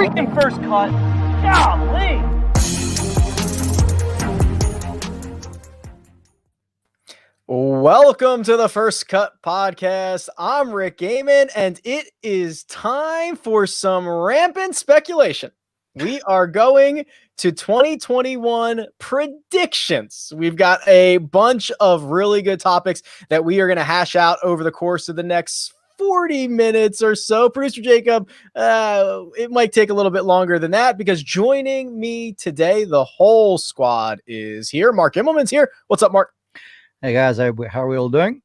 freaking first cut. Golly. Welcome to the First Cut Podcast. I'm Rick Gaiman, and it is time for some rampant speculation. We are going to 2021 predictions. We've got a bunch of really good topics that we are going to hash out over the course of the next 40 minutes or so. Producer Jacob, it might take a little bit longer than that because joining me today, the whole squad is here. Mark Immelman's here. What's up, Mark? Hey guys, how are we all doing?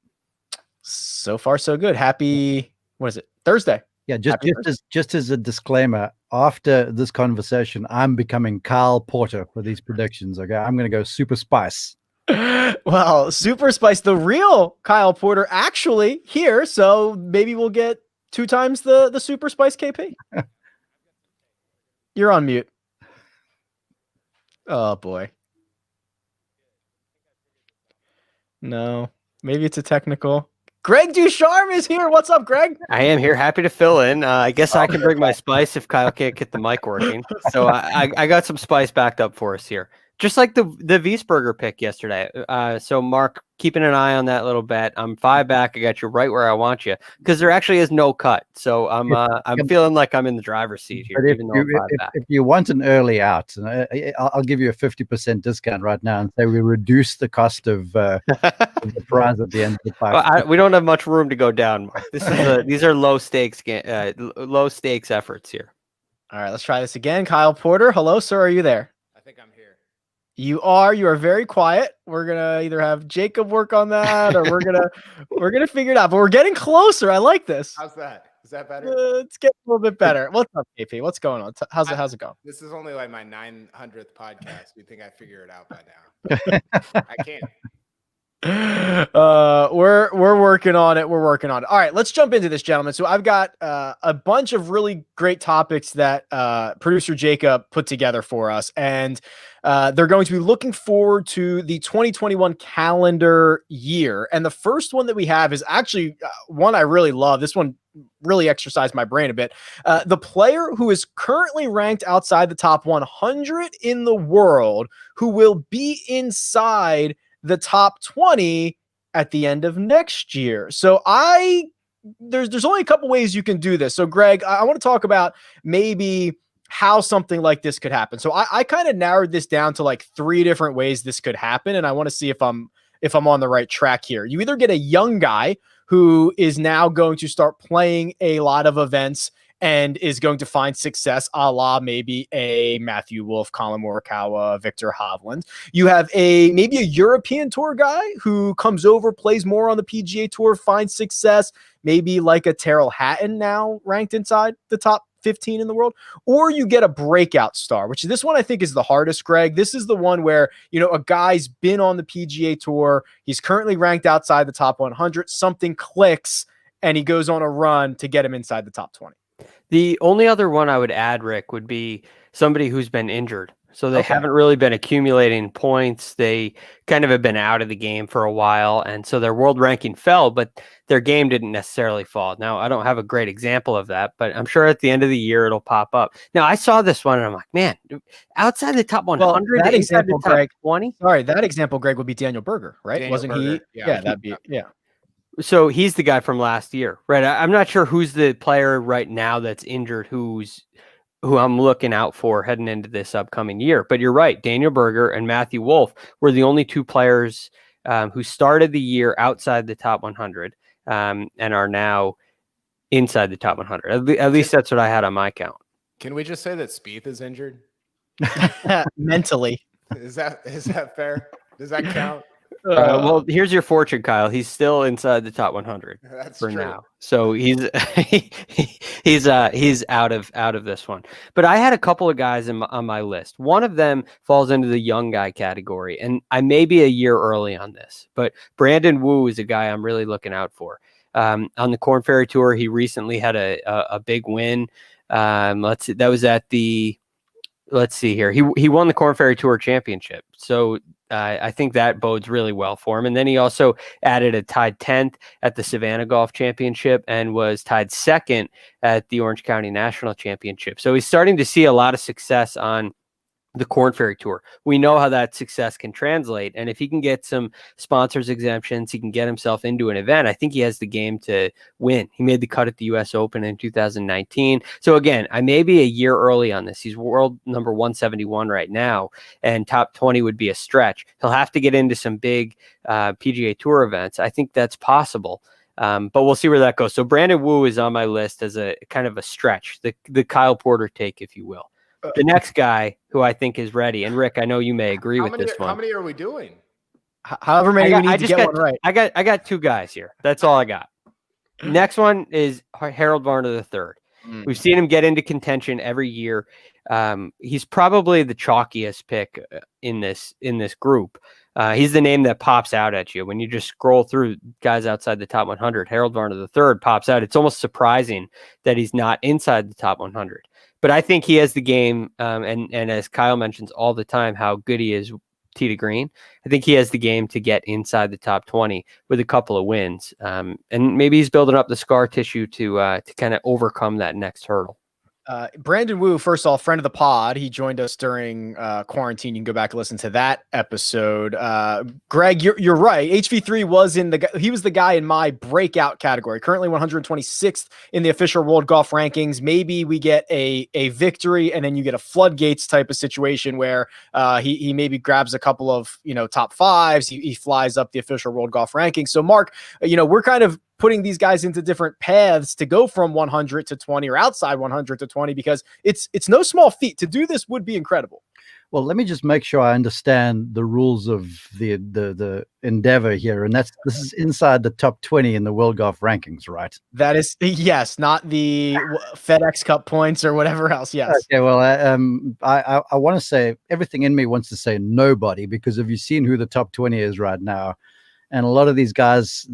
So far, so good. Happy, what is it? Thursday. Yeah, just as a disclaimer, after this conversation, I'm becoming Kyle Porter for these predictions. Okay, I'm going to go Super Spice. Well, Super Spice, the real Kyle Porter, actually here. So maybe we'll get 2 times the Super Spice KP. You're on mute. Oh boy. No, maybe it's a technical. Greg Ducharme is here. What's up, Greg? I am here. Happy to fill in. I guess I can bring my spice if Kyle can't get the mic working. So I got some spice backed up for us here. Just like the Wiesberger pick yesterday. So Mark, keeping an eye on that little bet. I'm 5 back. I got you right where I want you because there actually is no cut. So I'm feeling like I'm in the driver's seat here. If you want an early out, I'll give you a 50% discount right now and say we reduce the cost of the prize at the end of the five. Well, we don't have much room to go down, Mark. These are low stakes efforts here. All right, let's try this again. Kyle Porter, hello, sir. Are you there? I think I'm here. You are very quiet. We're gonna either have Jacob work on that or we're gonna figure it out. But we're getting closer. I like this. How's that? Is that better? It's getting a little bit better. What's up, KP? What's going on? How's it going? This is only like my 900th podcast. You think I figure it out by now? I can't. We're working on it. All right, let's jump into this, gentlemen. So I've got a bunch of really great topics that producer Jacob put together for us, and they're going to be looking forward to the 2021 calendar year. And the first one that we have is actually one I really love. This one really exercised my brain a bit. The player who is currently ranked outside the top 100 in the world, who will be inside the top 20 at the end of next year. So there's only a couple ways you can do this. So Greg, I want to talk about maybe how something like this could happen. So I kind of narrowed this down to like 3 different ways this could happen. And I want to see if I'm on the right track here. You either get a young guy who is now going to start playing a lot of events and is going to find success, a la maybe a Matthew Wolff, Colin Morikawa, Victor Hovland. You have maybe a European Tour guy who comes over, plays more on the PGA Tour, finds success, maybe like a Tyrrell Hatton now ranked inside the top 15 in the world. Or you get a breakout star, which this one I think is the hardest, Greg. This is the one where, a guy's been on the PGA Tour, he's currently ranked outside the top 100, something clicks, and he goes on a run to get him inside the top 20. The only other one I would add, Rick, would be somebody who's been injured. So they haven't really been accumulating points. They kind of have been out of the game for a while. And so their world ranking fell, but their game didn't necessarily fall. Now, I don't have a great example of that, but I'm sure at the end of the year, it'll pop up. Now, I saw this one and I'm like, man, outside the top 100, that example, Greg, 20? Sorry, that example, Greg, would be Daniel Berger, right? Wasn't he? Yeah, that'd be, yeah. So he's the guy from last year, right? I'm not sure who's the player right now that's injured who I'm looking out for heading into this upcoming year. But you're right. Daniel Berger and Matthew Wolff were the only 2 players who started the year outside the top 100 and are now inside the top 100. At least that's what I had on my count. Can we just say that Spieth is injured? Mentally. Is that fair? Does that count? Well, here's your fortune, Kyle. He's still inside the top 100 for true. Now. So he's out of this one. But I had a couple of guys on my list. One of them falls into the young guy category, and I may be a year early on this. But Brandon Wu is a guy I'm really looking out for. On the Korn Ferry Tour, he recently had a big win. That was at the. Let's see here. He won the Korn Ferry Tour Championship. So I think that bodes really well for him. And then he also added a tied 10th at the Savannah Golf Championship and was tied 2nd at the Orange County National Championship. So he's starting to see a lot of success on the Korn Ferry Tour. We know how that success can translate. And if he can get some sponsors exemptions, he can get himself into an event. I think he has the game to win. He made the cut at the US Open in 2019. So again, I may be a year early on this. He's world number 171 right now, and top 20 would be a stretch. He'll have to get into some big PGA Tour events. I think that's possible. But we'll see where that goes. So Brandon Wu is on my list as a kind of a stretch, the Kyle Porter take, if you will. The next guy who I think is ready, and Rick, I know you may agree with this one. How many are we doing? However many we need to get one right. I got 2 guys here. That's all I got. Next one is Harold Varner III. We've seen him get into contention every year. He's probably the chalkiest pick in this group. He's the name that pops out at you when you just scroll through guys outside the top 100. Harold Varner III pops out. It's almost surprising that he's not inside the top 100. But I think he has the game, and as Kyle mentions all the time, how good he is tee to green. I think he has the game to get inside the top 20 with a couple of wins, and maybe he's building up the scar tissue to kind of overcome that next hurdle. Brandon Wu, first of all, friend of the pod. He joined us during quarantine. You can go back and listen to that episode. Greg, you're right. HV3 he was the guy in my breakout category, currently 126th in the official World Golf Rankings. Maybe we get a victory and then you get a floodgates type of situation where he maybe grabs a couple of, top 5s. He flies up the official World Golf Rankings. So Mark, we're kind of putting these guys into different paths to go from 100 to 20 or outside 100 to 20, because it's no small feat. To do this would be incredible. Well, let me just make sure I understand the rules of the endeavor here. And this is inside the top 20 in the World Golf Rankings, right? That is, yes, not the FedEx Cup points or whatever else. Yes. Okay. Well, I want to say, everything in me wants to say nobody, because have you seen who the top 20 is right now? And a lot of these guys,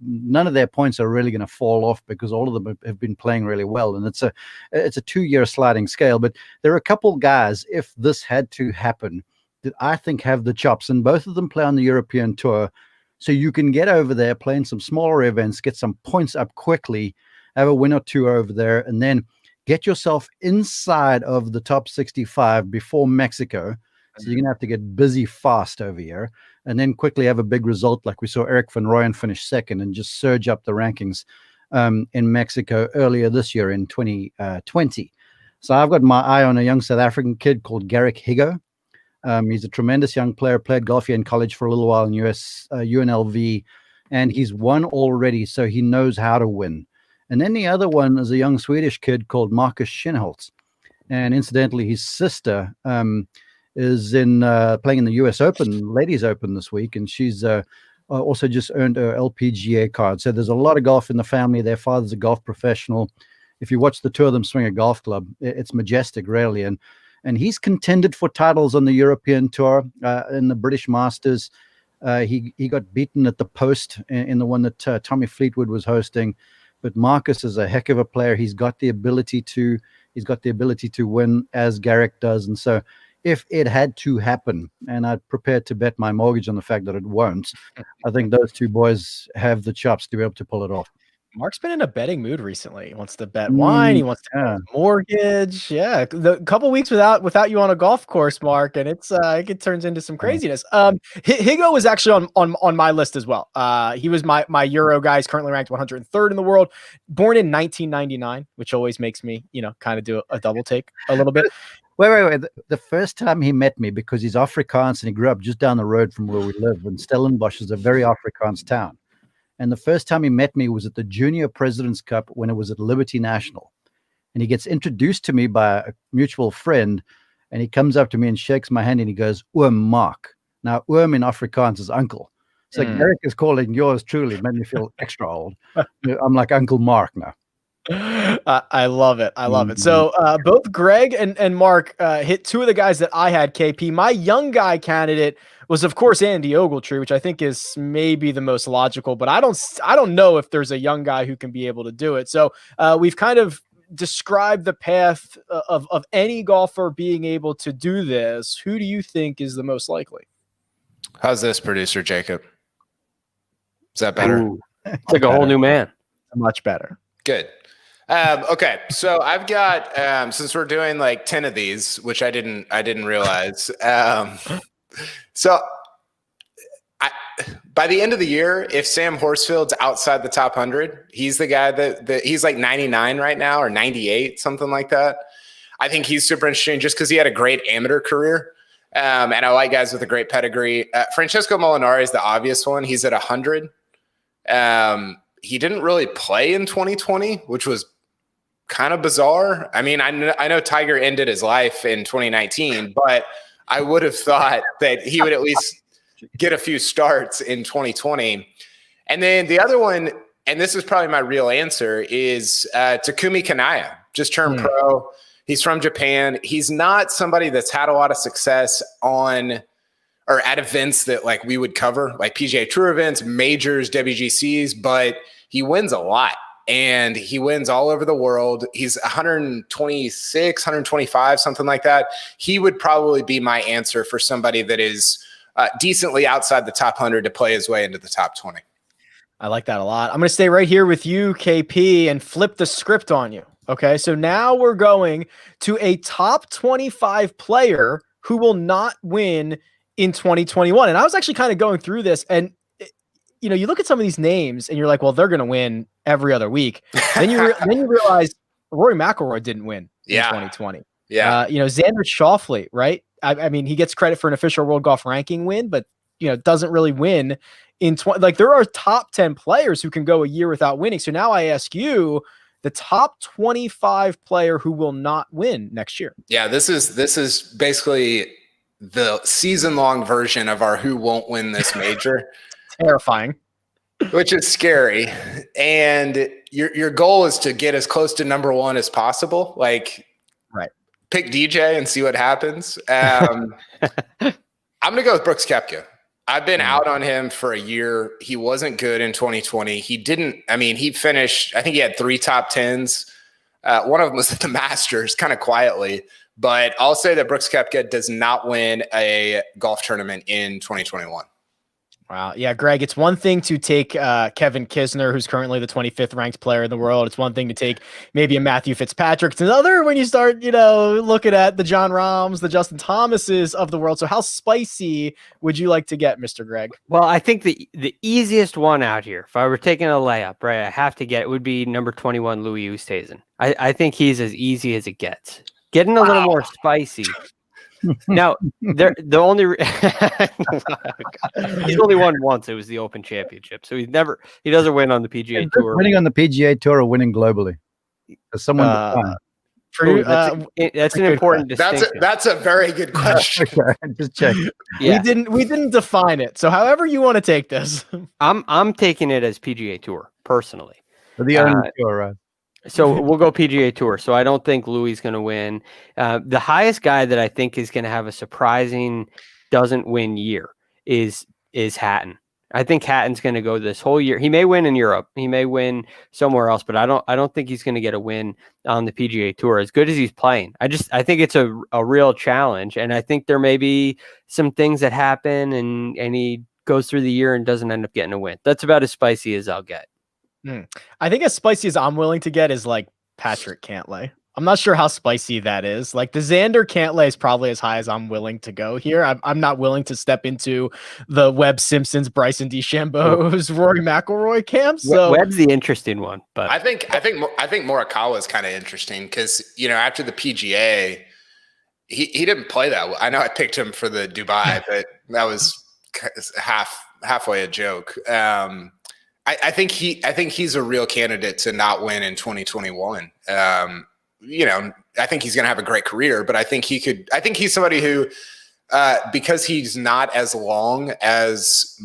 none of their points are really going to fall off, because all of them have been playing really well. And it's a 2-year sliding scale. But there are a couple guys, if this had to happen, that I think have the chops. And both of them play on the European Tour. So you can get over there, play in some smaller events, get some points up quickly, have a win or two over there, and then get yourself inside of the top 65 before Mexico. So you're going to have to get busy fast over here, and then quickly have a big result like we saw Eric Van Rooyen finish 2nd and just surge up the rankings in Mexico earlier this year in 2020. So I've got my eye on a young South African kid called Garrick Higo. He's a tremendous young player, played golf here in college for a little while in UNLV, and he's won already, so he knows how to win. And then the other one is a young Swedish kid called Marcus Schinholz. And incidentally, his sister is playing in the US Open, Ladies Open this week, and she's also just earned her LPGA card. So there's a lot of golf in the family. Their father's a golf professional. If you watch the two of them swing a golf club, it's majestic, really. And he's contended for titles on the European Tour, in the British Masters. He got beaten at the Post in the one that Tommy Fleetwood was hosting. But Marcus is a heck of a player. He's got the ability to win, as Garrick does. And so if it had to happen, and I'd prepared to bet my mortgage on the fact that it won't, I think those two boys have the chops to be able to pull it off. Mark's been in a betting mood recently. He wants to bet wine. He wants to bet his mortgage. Yeah, the couple weeks without you on a golf course, Mark, and it turns into some craziness. Higo was actually on my list as well. He was my Euro guy. He's currently ranked 103rd in the world. Born in 1999, which always makes me kind of do a double take a little bit. Wait. The first time he met me, because he's Afrikaans and he grew up just down the road from where we live, and Stellenbosch is a very Afrikaans town. And the first time he met me was at the Junior President's Cup when it was at Liberty National. And he gets introduced to me by a mutual friend, and he comes up to me and shakes my hand and he goes, "Oom Mark." Now, Oom in Afrikaans is uncle. So Garrick is calling yours truly. It made me feel extra old. I'm like Uncle Mark now. I love it. I love it. So both Greg and Mark hit two of the guys that I had, KP. My young guy candidate was, of course, Andy Ogletree, which I think is maybe the most logical, but I don't know if there's a young guy who can be able to do it. So we've kind of described the path of any golfer being able to do this. Who do you think is the most likely? How's this, producer Jacob? Is that better? Ooh, it's like a whole new man. Much better. Good. Okay, so I've got since we're doing like 10 of these, which I didn't realize. So by the end of the year, if Sam Horsfield's outside the top 100, he's the guy that he's like 99 right now or 98, something like that. I think he's super interesting just because he had a great amateur career. And I like guys with a great pedigree. Francesco Molinari is the obvious one. He's at 100. He didn't really play in 2020, which was kind of bizarre. I mean, I know Tiger ended his life in 2019, but I would have thought that he would at least get a few starts in 2020. And then the other one, and this is probably my real answer, is Takumi Kanaya, just turned pro. He's from Japan. He's not somebody that's had a lot of success on or at events that like we would cover, like PGA Tour events, majors, WGCs, but he wins a lot. And he wins all over the world. He's 126, 125, something like that. He would probably be my answer for somebody that is decently outside the top 100 to play his way into the top 20. I like that a lot. I'm going to stay right here with you, KP, and flip the script on you. Okay, so now we're going to a top 25 player who will not win in 2021. And I was actually kind of going through this, and you know, you look at some of these names and you're like, well, they're going to win every other week. Then you realize Rory McIlroy didn't win in 2020. Yeah. You know, Xander Schauffele, right? I mean, he gets credit for an official world golf ranking win, but you know, doesn't really win in 20. Like there are top 10 players who can go a year without winning. So now I ask you, the top 25 player who will not win next year. Yeah, this is basically the season-long version of our who won't win this major. Terrifying. Which is scary. And your goal is to get as close to number one as possible. Like, right. Pick DJ and see what happens. I'm going to go with Brooks Koepka. I've been out on him for a year. He wasn't good in 2020. He finished, I think he had 3 top 10s. One of them was at the Masters, kind of quietly. But I'll say that Brooks Koepka does not win a golf tournament in 2021. Wow. Yeah, Greg, it's one thing to take Kevin Kisner, who's currently the 25th ranked player in the world. It's one thing to take maybe a Matthew Fitzpatrick. It's another when you start, looking at the John Rahms, the Justin Thomases of the world. So how spicy would you like to get, Mr. Greg? Well, I think the easiest one out here, if I were taking a layup, right, I have to get, it would be number 21, Louis Oosthuizen. I think he's as easy as it gets. Getting a little more spicy. Now, he's only won once. It was the Open Championship, so he doesn't win on the PGA Tour. Winning on the PGA Tour or winning globally? As someone that's an important distinction. That's a very good question. Okay, just check. Yeah. We didn't define it. So however you want to take this, I'm taking it as PGA Tour personally. The only tour, right? So we'll go PGA Tour. So I don't think Louis is going to win. The highest guy that I think is going to have a surprising doesn't win year is Hatton. I think Hatton's going to go this whole year. He may win in Europe. He may win somewhere else, but I don't think he's going to get a win on the PGA Tour as good as he's playing. I think it's a real challenge. And I think there may be some things that happen and he goes through the year and doesn't end up getting a win. That's about as spicy as I'll get. I think as spicy as I'm willing to get is like Patrick Cantlay. I'm not sure how spicy that is. Like the Xander Cantlay is probably as high as I'm willing to go here. I'm not willing to step into the Webb Simpsons, Bryson DeChambeau's, Rory McIlroy camp. So Webb's the interesting one, but I think Morikawa is kind of interesting because after the PGA, he didn't play that well. I know I picked him for the Dubai, but that was halfway a joke. I think he's a real candidate to not win in 2021. I think he's going to have a great career, but I think he's somebody who, because he's not as long as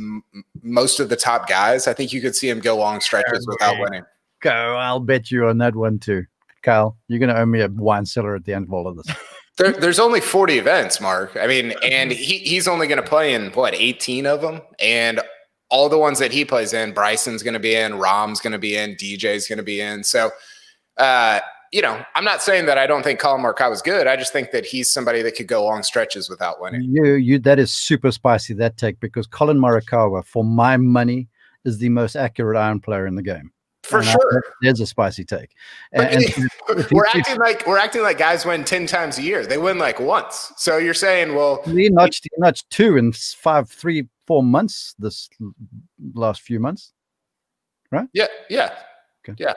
most of the top guys, I think you could see him go long stretches without winning. Go, I'll bet you on that one too. Kyle, you're going to owe me a wine cellar at the end of all of this. There's only 40 events, Mark. I mean, and he's only going to play in 18 of them, and all the ones that he plays in, Bryson's going to be in, Rahm's going to be in, DJ's going to be in. So I'm not saying that I don't think Colin Morikawa is good. I just think that he's somebody that could go long stretches without winning. That is super spicy, that take, because Colin Morikawa, for my money, is the most accurate iron player in the game. For sure. There's a spicy take. We're acting like guys win 10 times a year. They win like once. So you're saying, well, he notched 2 in 3-4 months this last few months, right? Yeah. Okay. Yeah.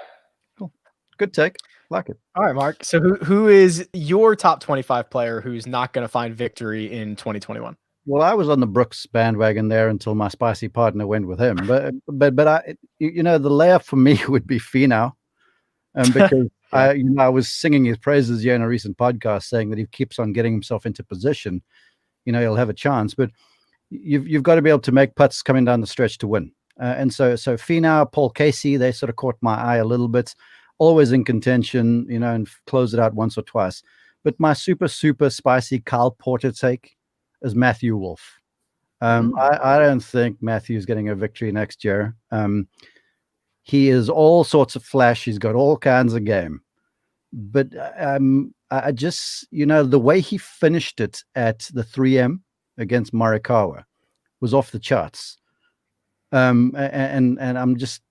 Cool. Good take. Like it. All right, Mark. So who is your top 25 player who's not going to find victory in 2021? Well, I was on the Brooks bandwagon there until my spicy partner went with him. But the layup for me would be Finau, because I was singing his praises here in a recent podcast, saying that he keeps on getting himself into position, he'll have a chance. But you've got to be able to make putts coming down the stretch to win. And so Finau, Paul Casey, they sort of caught my eye a little bit. Always in contention, and close it out once or twice. But my super, super spicy Kyle Porter take is Matthew Wolff. I don't think Matthew's getting a victory next year. He is all sorts of flash. He's got all kinds of game. But I just, the way he finished it at the 3M against Morikawa was off the charts. And I'm just,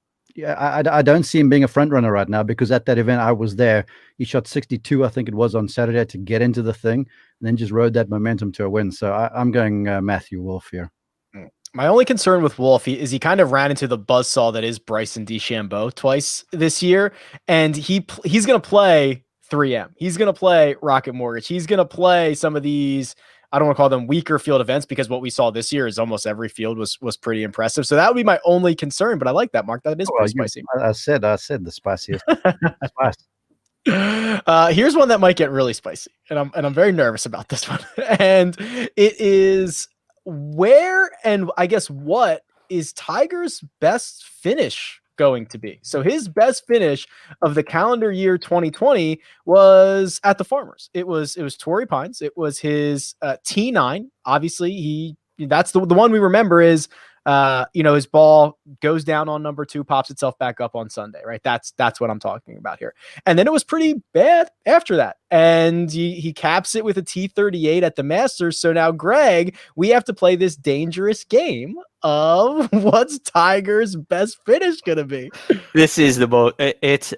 I don't see him being a front runner right now, because at that event I was there. He shot 62, I think it was, on Saturday to get into the thing, and then just rode that momentum to a win. So I'm going Matthew Wolff here. My only concern with Wolff is he kind of ran into the buzzsaw that is Bryson DeChambeau twice this year, and he's going to play 3M. He's going to play Rocket Mortgage. He's going to play some of these, I don't want to call them weaker field events, because what we saw this year is almost every field was pretty impressive. So that would be my only concern, but I like that, Mark. That is pretty spicy. I said the spiciest. Here's one that might get really spicy, and I'm very nervous about this one. And it is, where and I guess what is Tiger's best finish going to be? So his best finish of the calendar year 2020 was at the Farmers. It was Torrey Pines. It was his T9. Obviously, that's the one we remember is his ball goes down on number 2, pops itself back up on Sunday, right? That's what I'm talking about here. And then it was pretty bad after that. And he caps it with a T38 at the Masters. So now, Greg, we have to play this dangerous game of what's Tiger's best finish going to be. This is it's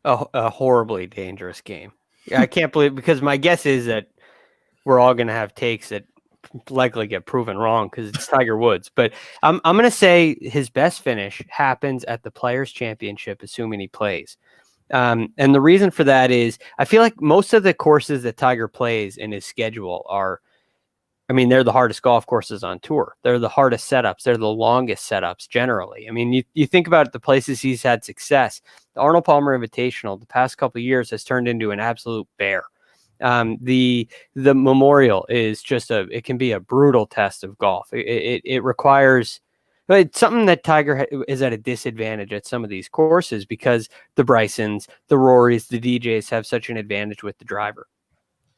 a horribly dangerous game. I can't believe, because my guess is that we're all going to have takes that likely get proven wrong because it's Tiger Woods. But I'm going to say his best finish happens at the Players Championship, assuming he plays. And the reason for that is I feel like most of the courses that Tiger plays in his schedule they're the hardest golf courses on tour. They're the hardest setups. They're the longest setups generally. I mean, you think about the places he's had success. The Arnold Palmer Invitational the past couple of years has turned into an absolute bear. The Memorial is it can be a brutal test of golf. It requires, it's something that Tiger is at a disadvantage at some of these courses because the Brysons, the Rorys, the DJs have such an advantage with the driver.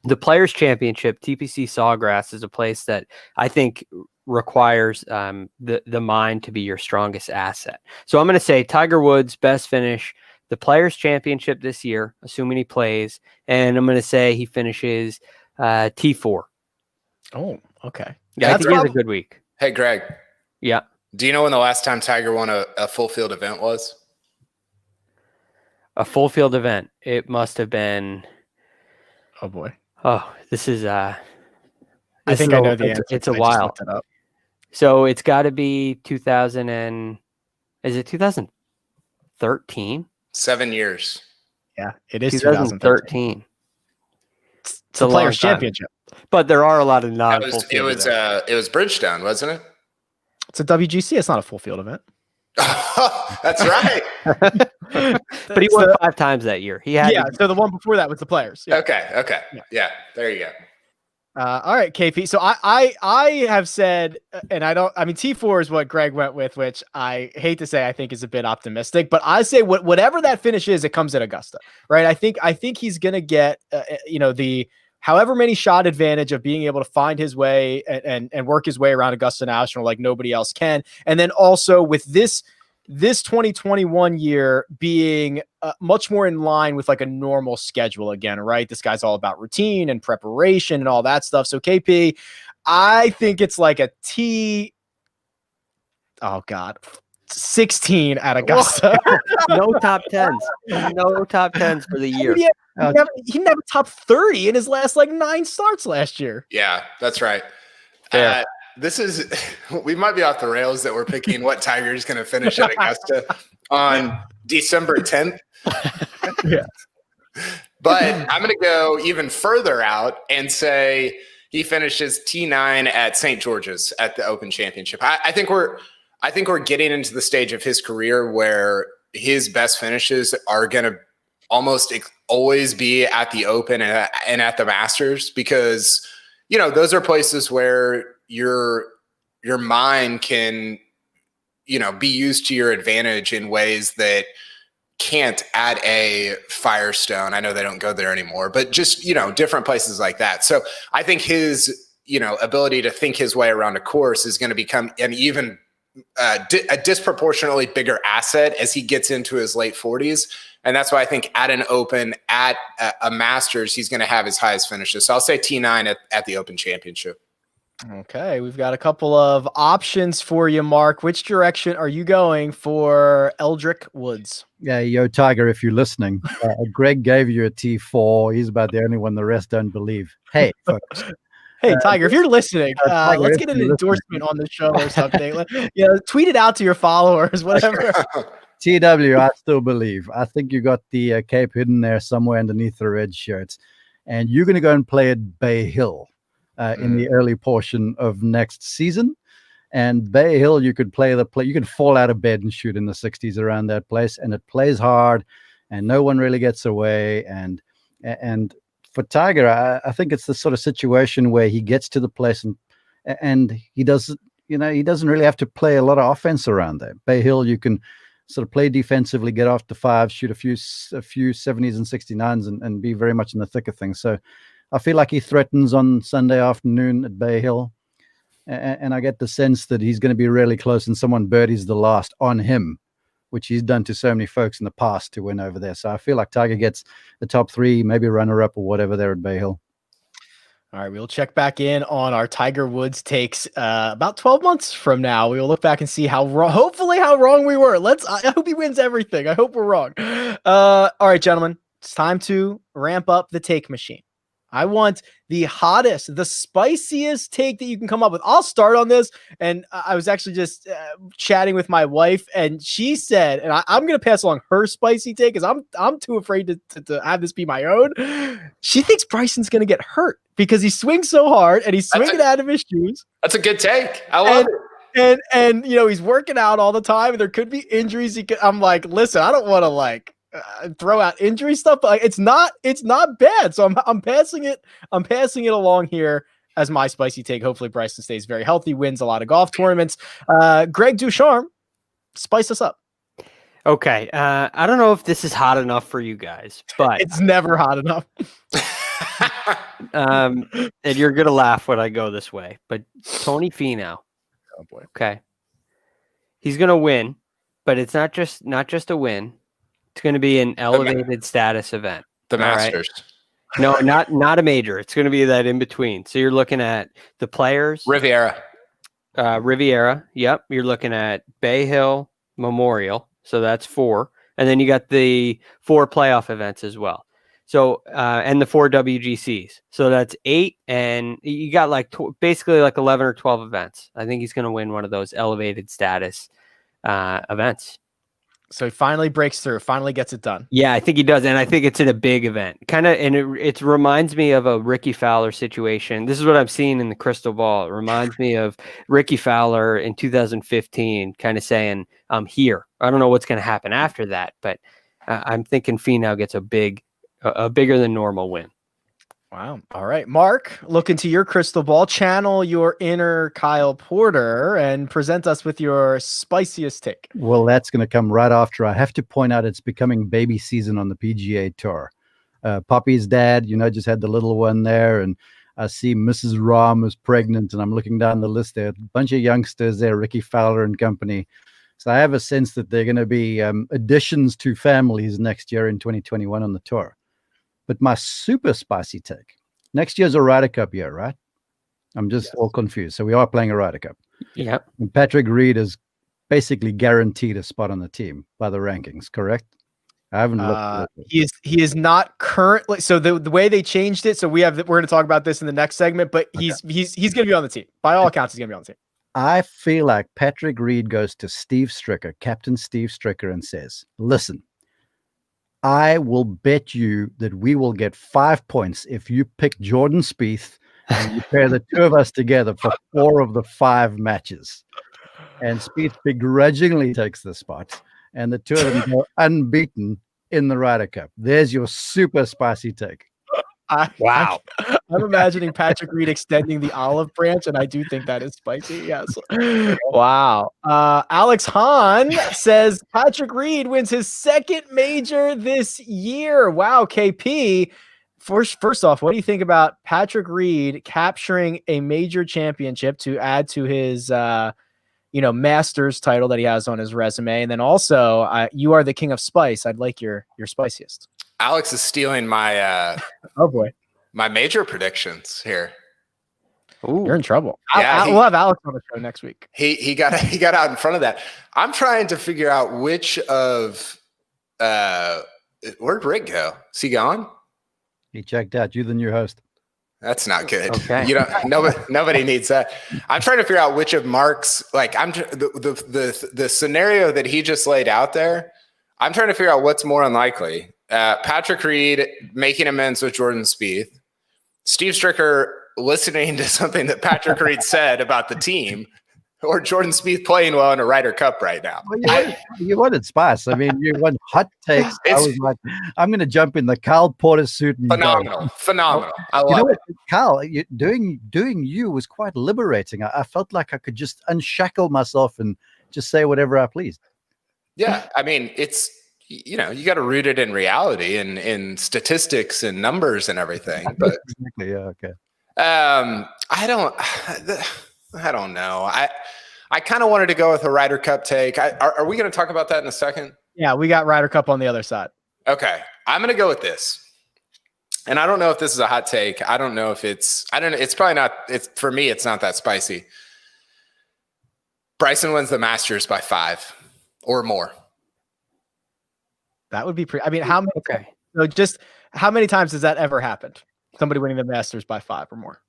The Players Championship, TPC Sawgrass, is a place that I think requires the mind to be your strongest asset. So I'm going to say Tiger Woods best finish, the Players Championship this year, assuming he plays, and I'm going to say he finishes T4. Oh, okay. Yeah, I think he has a good week. Hey, Greg. Yeah. Do you know when the last time Tiger won a full field event was? A full field event. It must have been. Oh boy. Oh, this is. I think I know the answer. It's a while. So it's got to be 2000 and. Is it 2013? 7 years. Yeah, it is 2013. It's the Players Championship. But there are a lot of non. It was Bridgestone, wasn't it? It's a WGC. It's not a full field event. That's right. But he won 5 times that year. So the one before that was the Players. Yeah. Okay. Yeah, there you go. All right, KP. So I have said, and T4 is what Greg went with, which I hate to say I think is a bit optimistic, but I say whatever that finish is, it comes at Augusta, right? I think he's going to get, the however many shot advantage of being able to find his way and work his way around Augusta National like nobody else can. And then also with this, this 2021 year being much more in line with like a normal schedule again, right? This guy's all about routine and preparation and all that stuff. So KP, I think it's like a 16 at Augusta. No top 10s. No top 10s for the year. He didn't have a top 30 in his last like 9 starts last year. Yeah, that's right. We might be off the rails that we're picking what Tiger is going to finish at Augusta on December 10th. Yeah. But I'm going to go even further out and say he finishes T9 at St. George's at the Open Championship. I think we're getting into the stage of his career where his best finishes are going to almost always be at the Open and at the Masters, because, you know, those are places where your mind can, you know, be used to your advantage in ways that can't at a Firestone. I know they don't go there anymore, but just, you know, different places like that. So I think his, you know, ability to think his way around a course is going to become an even a disproportionately bigger asset as he gets into his late 40s. And that's why I think at an Open, at a Masters, he's going to have his highest finishes. So I'll say T9 at the Open Championship. Okay, we've got a couple of options for you, Mark. Which direction are you going for Eldrick Woods? Yeah, yo, Tiger, if you're listening, Greg gave you a T4. He's about the only one the rest don't believe. Hey, folks. Hey, Tiger, if you're listening, Tiger, let's get an endorsement on the show or something. Tweet it out to your followers, whatever. TW, I still believe. I think you got the cape hidden there somewhere underneath the red shirts. And you're going to go and play at Bay Hill in the early portion of next season. And Bay Hill, you could you can fall out of bed and shoot in the 60s around that place. And it plays hard and no one really gets away. And for Tiger, I think it's the sort of situation where he gets to the place and he doesn't really have to play a lot of offense around there. Bay Hill, you can sort of play defensively, get off the 5, shoot a few 70s and 69s and be very much in the thick of things. So I feel like he threatens on Sunday afternoon at Bay Hill. And I get the sense that he's going to be really close and someone birdies the last on him, which he's done to so many folks in the past to win over there. So I feel like Tiger gets the top 3, maybe runner-up or whatever there at Bay Hill. All right, we'll check back in on our Tiger Woods takes about 12 months from now. We will look back and see hopefully how wrong we were. I hope he wins everything. I hope we're wrong. All right, gentlemen, it's time to ramp up the take machine. I want the hottest, the spiciest take that you can come up with. I'll start on this. And I was actually just chatting with my wife, and she said, and I'm going to pass along her spicy take because I'm too afraid to have this be my own. She thinks Bryson's going to get hurt because he swings so hard and he's swinging out of his shoes. That's a good take. I love it. And he's working out all the time, and there could be injuries. I'm like, listen, I don't want to throw out injury stuff, but it's not bad. So I'm passing it along here as my spicy take. Hopefully Bryson stays very healthy, wins a lot of golf tournaments. Greg Ducharme, spice us up. Okay. I don't know if this is hot enough for you guys, but it's never hot enough. And you're going to laugh when I go this way, but Tony Finau. Oh boy. Okay. He's going to win, but it's not just a win. It's going to be an elevated status event. The Masters. Right? No, not a major. It's going to be that in between. So you're looking at the Players. Riviera. Yep. You're looking at Bay Hill Memorial. So that's 4. And then you got the 4 playoff events as well. So, and the 4 WGCs. So that's 8. And you got basically 11 or 12 events. I think he's going to win one of those elevated status events. So he finally breaks through, finally gets it done. Yeah, I think he does. And I think it's in a big event. And it reminds me of a Ricky Fowler situation. This is what I'm seeing in the crystal ball. It reminds me of Ricky Fowler in 2015, kind of saying, I'm here. I don't know what's going to happen after that, but I'm thinking Finau gets a bigger than normal win. Wow. All right. Mark, look into your crystal ball, channel your inner Kyle Porter, and present us with your spiciest take. Well, that's going to come right after. I have to point out it's becoming baby season on the PGA Tour. Poppy's dad, just had the little one there, and I see Mrs. Rahm is pregnant, and I'm looking down the list there. A bunch of youngsters there, Ricky Fowler and company. So I have a sense that there are going to be additions to families next year in 2021 on the tour. But my super spicy take, next year's a Ryder Cup year, right? I'm just all confused. So we are playing a Ryder Cup. Yeah. And Patrick Reed is basically guaranteed a spot on the team by the rankings, correct? I haven't looked. He is not currently. So the way they changed it. So we're going to talk about this in the next segment. But he's going to be on the team. By all accounts, he's going to be on the team. I feel like Patrick Reed goes to Steve Stricker, Captain Steve Stricker, and says, "Listen, I will bet you that we will get 5 points if you pick Jordan Spieth and you pair the two of us together for 4 of the 5 matches." And Spieth begrudgingly takes the spot, and the two of them go unbeaten in the Ryder Cup. There's your super spicy take. Wow. I'm imagining Patrick Reed extending the olive branch, and I do think that is spicy. Yes. Wow. Alex Hahn says Patrick Reed wins his 2nd major this year. Wow, KP. First off, what do you think about Patrick Reed capturing a major championship to add to his Masters title that he has on his resume? And then also, you are the king of spice. I'd like your spiciest. Alex is stealing my oh boy, my major predictions here. Ooh. You're in trouble. Yeah, we'll have Alex on the show next week. He got out in front of that. I'm trying to figure out which of where'd Rick go? Is he gone? He checked out. You the new host. That's not good. Okay. Nobody needs that. I'm trying to figure out which of Mark's, like, the scenario that he just laid out there. I'm trying to figure out what's more unlikely. Patrick Reed making amends with Jordan Spieth, Steve Stricker listening to something that Patrick Reed said about the team, or Jordan Spieth playing well in a Ryder Cup right now. Well, you wanted spice. I mean, you want hot takes. I was like, I'm going to jump in the Kyle Porter suit. And phenomenal. I love it. Kyle, doing you was quite liberating. I felt like I could just unshackle myself and just say whatever I pleased. Yeah, I mean, it's, you got to root it in reality and in statistics and numbers and everything. But exactly, yeah, okay. I don't know. I kind of wanted to go with a Ryder Cup take. Are we going to talk about that in a second? Yeah, we got Ryder Cup on the other side. Okay, I'm going to go with this. And I don't know if this is a hot take. I don't know. It's probably not. For me, it's not that spicy. Bryson wins the Masters by 5 or more. That would be pretty. I mean, how many? Okay. So just how many times has that ever happened? Somebody winning the Masters by 5 or more.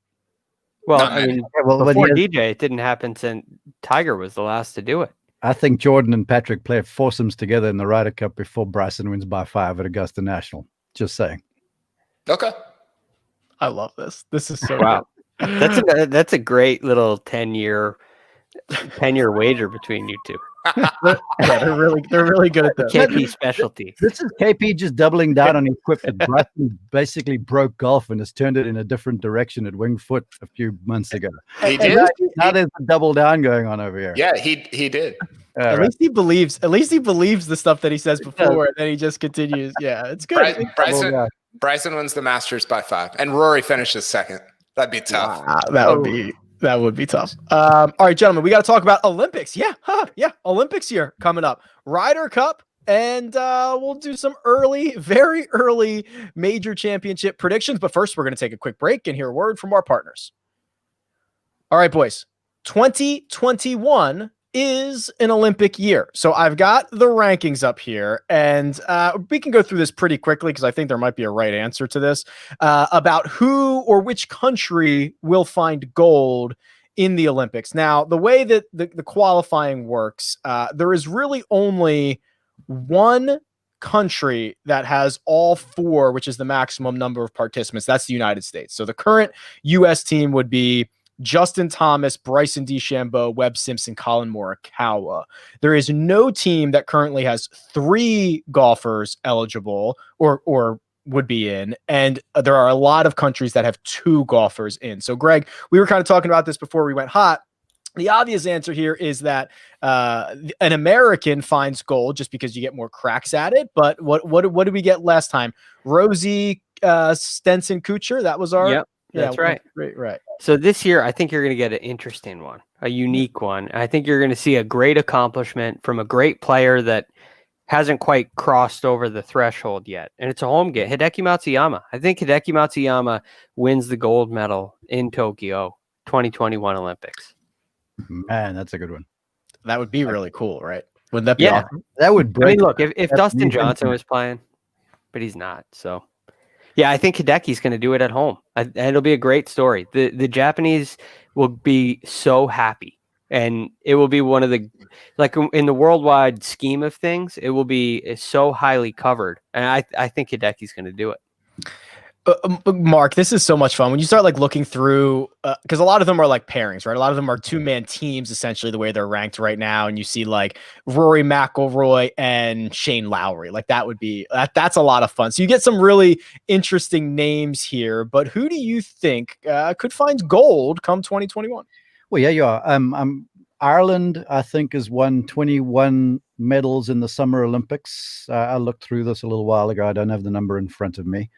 Well, I mean, before DJ, it didn't happen since Tiger was the last to do it. I think Jordan and Patrick play foursomes together in the Ryder Cup before Bryson wins by 5 at Augusta National. Just saying. Okay. I love this. This is so wow. That's a great little 10-year wager between you two. Yeah, they're really good at this. KP specialty. This is KP just doubling down on his quip that Bryson basically broke golf and has turned it in a different direction at Winged Foot a few months ago. He did. Now there's a double down going on over here. Yeah, he did. At least he believes the stuff that he says before, and then he just continues. Yeah, it's good. Bryson wins the Masters by 5, and Rory finishes second. That'd be tough. Wow, that would be tough. All right, gentlemen, we got to talk about Olympics. Yeah, Olympics here coming up. Ryder Cup, and we'll do some very early major championship predictions. But first, we're going to take a quick break and hear a word from our partners. All right, boys. 2021 is an Olympic year. So I've got the rankings up here, and we can go through this pretty quickly because I think there might be a right answer to this about who or which country will find gold in the Olympics. Now, the way that the qualifying works, there is really only one country that has all 4, which is the maximum number of participants. That's the United States. So the current U.S. team would be Justin Thomas, Bryson DeChambeau, Webb Simpson, Colin Morikawa. There is no team that currently has 3 golfers eligible or would be in, and there are a lot of countries that have 2 golfers in. So, Greg, we were kind of talking about this before we went hot. The obvious answer here is that an American finds gold just because you get more cracks at it. But what did we get last time? Rosie Stenson Kuchar. That was our. Yep. That's right. Right. So this year, I think you're going to get an interesting one, a unique one. I think you're going to see a great accomplishment from a great player that hasn't quite crossed over the threshold yet. And it's a home game. Hideki Matsuyama. I think Hideki Matsuyama wins the gold medal in Tokyo 2021 Olympics. Man, that's a good one. That would be really cool, right? Wouldn't that be awesome? That would break. I mean, look, if Dustin Johnson was playing, but he's not. So, yeah, I think Hideki's going to do it at home. And it'll be a great story. The Japanese will be so happy. And it will be one of the, like in the worldwide scheme of things, it will be so highly covered. And I think Hideki's going to do it. Mark, this is so much fun when you start like looking through, because a lot of them are like pairings, right? A lot of them are 2-man teams, essentially the way they're ranked right now. And you see like Rory McIlroy and Shane Lowry, like that would be that's a lot of fun. So you get some really interesting names here. But who do you think could find gold come 2021? Well, yeah, you are. Ireland, I think, has won 21 medals in the Summer Olympics. I looked through this a little while ago. I don't have the number in front of me.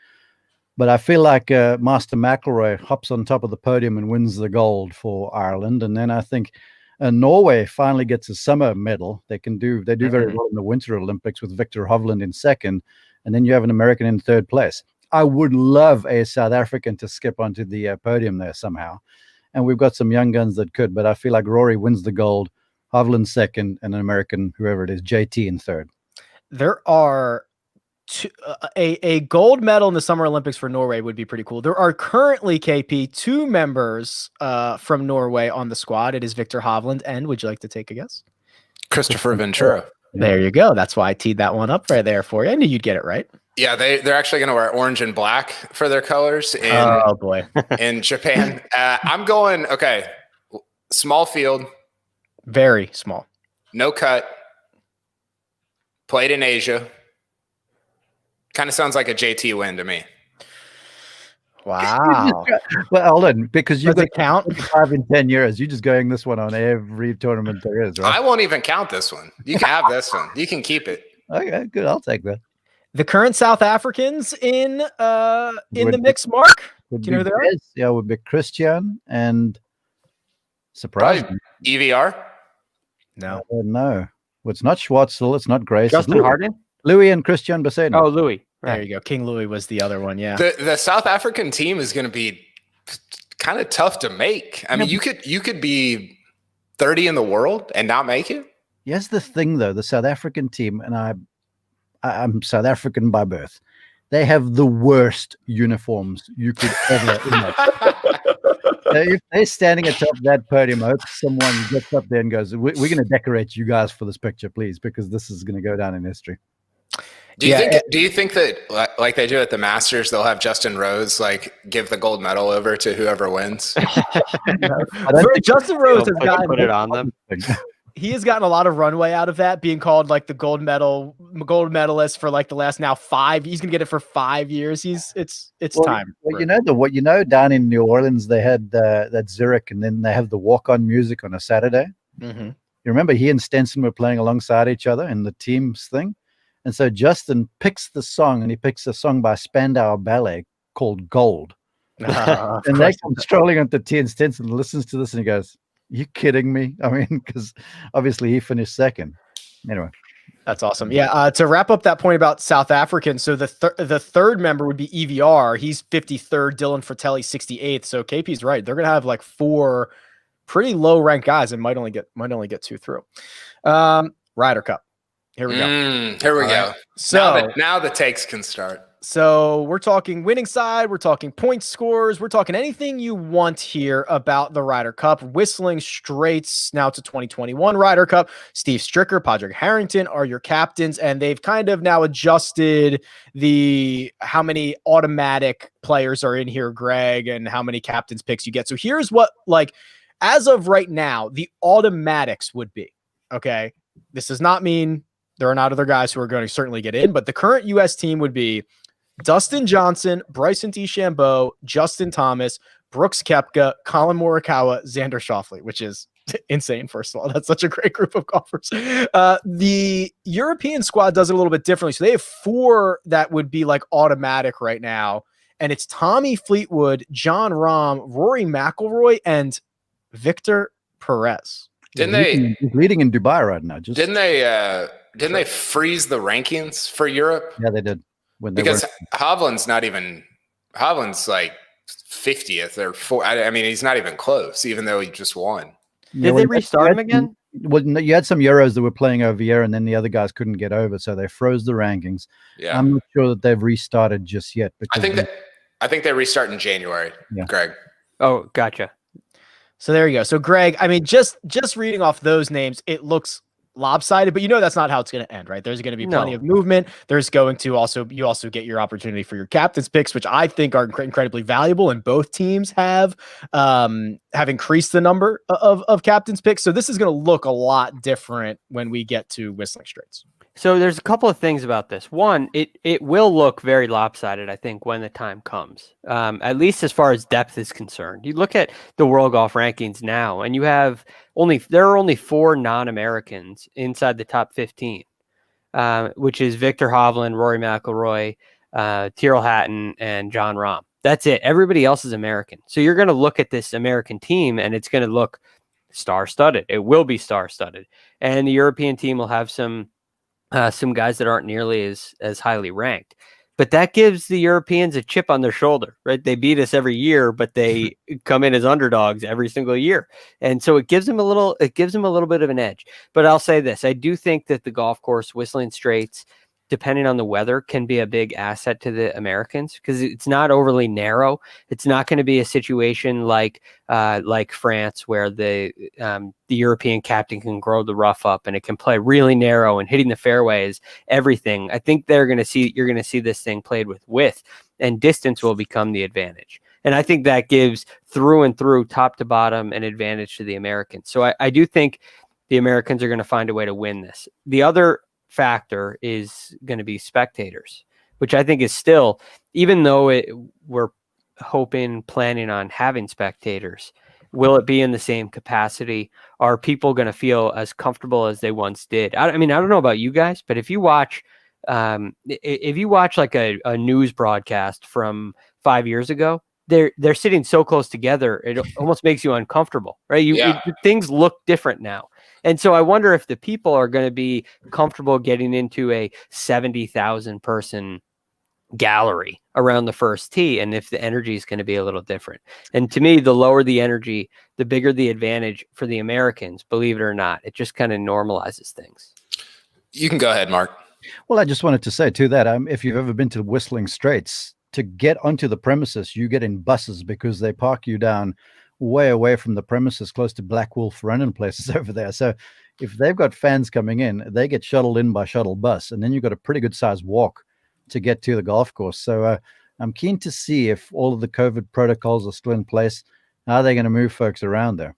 But I feel like Master McIlroy hops on top of the podium and wins the gold for Ireland. And then I think Norway finally gets a summer medal. They do very well in the Winter Olympics with Victor Hovland in second. And then you have an American in third place. I would love a South African to skip onto the podium there somehow. And we've got some young guns that could. But I feel like Rory wins the gold, Hovland second, and an American, whoever it is, JT in third. There are a gold medal in the Summer Olympics for Norway would be pretty cool. There are currently, KP, 2 members from Norway on the squad. It is Victor Hovland and, would you like to take a guess? Christopher Ventura. There you go. That's why I teed that one up right there for you. I knew you'd get it right. Yeah, they're actually going to wear orange and black for their colors in Japan. I'm going, okay, small field. Very small. No cut. Played in Asia. Kind of sounds like a JT win to me. Wow. Well, hold on, because you count 5 in 10 years. You're just going this one on every tournament there is, right? I won't even count this one. You can have this one. You can keep it. Okay, good. I'll take that. The current South Africans in the mix, Mark? Do you know who they are? Yeah, would be Christian and surprise. EVR? No. No. Well, it's not Schwartzel. It's not Grace. Justin Harden? Louis and Christian Becerra. Oh, Louis. Right. There you go. King Louis was the other one. Yeah. The South African team is going to be kind of tough to make. I mean, you could be 30 in the world and not make it. Here's the thing, though. The South African team, and I'm South African by birth. They have the worst uniforms you could ever imagine. If they're standing atop that podium, I hope someone gets up there and goes, we're going to decorate you guys for this picture, please, because this is going to go down in history. Do you think that like they do at the Masters, they'll have Justin Rose like give the gold medal over to whoever wins? Justin Rose has gotten put it on them. He has gotten a lot of runway out of that, being called like the gold medalist for like the last now 5. He's gonna get it for 5 years. It's time. Well, down in New Orleans they had that Zurich, and then they have the walk-on music on a Saturday. Mm-hmm. You remember he and Stenson were playing alongside each other in the teams thing, and so Justin picks the song, and he picks a song by Spandau Ballet called "Gold," and they come strolling onto tee, and Stenson listens to this and he goes, "You kidding me?" I mean, because obviously he finished second. Anyway, that's awesome. Yeah. To wrap up that point about South African, so the third member would be EVR. He's 53rd. Dylan Fratelli 68th. So KP's right. They're gonna have like 4 pretty low ranked guys and might only get 2 through. Ryder Cup. Here we go. Here we go. So now the takes can start. So we're talking winning side, we're talking point scores, we're talking anything you want here about the Ryder Cup. Whistling Straits now to 2021 Ryder Cup. Steve Stricker, Padraig Harrington are your captains, and they've kind of now adjusted how many automatic players are in here, Greg, and how many captains picks you get. So here's what, like, as of right now, the automatics would be, okay? This does not mean there are not other guys who are going to certainly get in, but the current U.S. team would be Dustin Johnson, Bryson DeChambeau, Justin Thomas, Brooks Koepka, Colin Morikawa, Xander Schauffele, which is insane. First of all, that's such a great group of golfers. The European squad does it a little bit differently. So they have 4 that would be like automatic right now. and it's Tommy Fleetwood, Jon Rahm, Rory McIlroy, and Victor Perez. He's leading in Dubai right now? Didn't they freeze the rankings for Europe? Yeah, they did. Because Hovland's like 50th or 4th. I mean, he's not even close, even though he just won. Did they restart him again? Well, you had some Euros that were playing over here, and then the other guys couldn't get over, so they froze the rankings. Yeah, I'm not sure that they've restarted just yet. I think they restart in January. Yeah. Greg. Oh, gotcha. So there you go. So Greg, I mean, just reading off those names, it looks lopsided, but that's not how it's going to end, right? There's going to be plenty of movement. There's going to also get your opportunity for your captain's picks, which I think are incredibly valuable, and both teams have increased the number of captain's picks. So this is going to look a lot different when we get to Whistling Straits. So there's a couple of things about this. One, it will look very lopsided, I think, when the time comes, at least as far as depth is concerned. You look at the World Golf Rankings now, and there are only 4 non-Americans inside the top 15, which is Victor Hovland, Rory McIlroy, Tyrrell Hatton, and Jon Rahm. That's it. Everybody else is American. So you're going to look at this American team, and it's going to look star-studded. It will be star-studded. And the European team will have some guys that aren't nearly as highly ranked, but that gives the Europeans a chip on their shoulder, right? They beat us every year, but they come in as underdogs every single year. And so it gives them a little bit of an edge. But I'll say this, I do think that the golf course, Whistling Straits, depending on the weather, can be a big asset to the Americans because it's not overly narrow. It's not going to be a situation like France where the European captain can grow the rough up and it can play really narrow, and hitting the fairways, everything. I think you're going to see this thing played with width, and distance will become the advantage. And I think that gives through and through, top to bottom, an advantage to the Americans. So I do think the Americans are going to find a way to win this. The other factor is going to be spectators, which I think is still, even though we're planning on having spectators, will it be in the same capacity? Are people going to feel as comfortable as they once did? I mean, I don't know about you guys, but if you watch like a news broadcast from 5 years ago, they're sitting so close together, it almost makes you uncomfortable, right? Things look different now. And so I wonder if the people are going to be comfortable getting into a 70,000 person gallery around the first tee, and if the energy is going to be a little different. And to me, the lower the energy, the bigger the advantage for the Americans, believe it or not. It just kind of normalizes things. You can go ahead, Mark. Well, I just wanted to say to that, if you've ever been to Whistling Straits, to get onto the premises, you get in buses because they park you down way away from the premises, close to Black Wolf Run and places over there. So if they've got fans coming in, they get shuttled in by shuttle bus, and then you've got a pretty good sized walk to get to the golf course. So I'm keen to see if all of the COVID protocols are still in place. How are they going to move folks around there?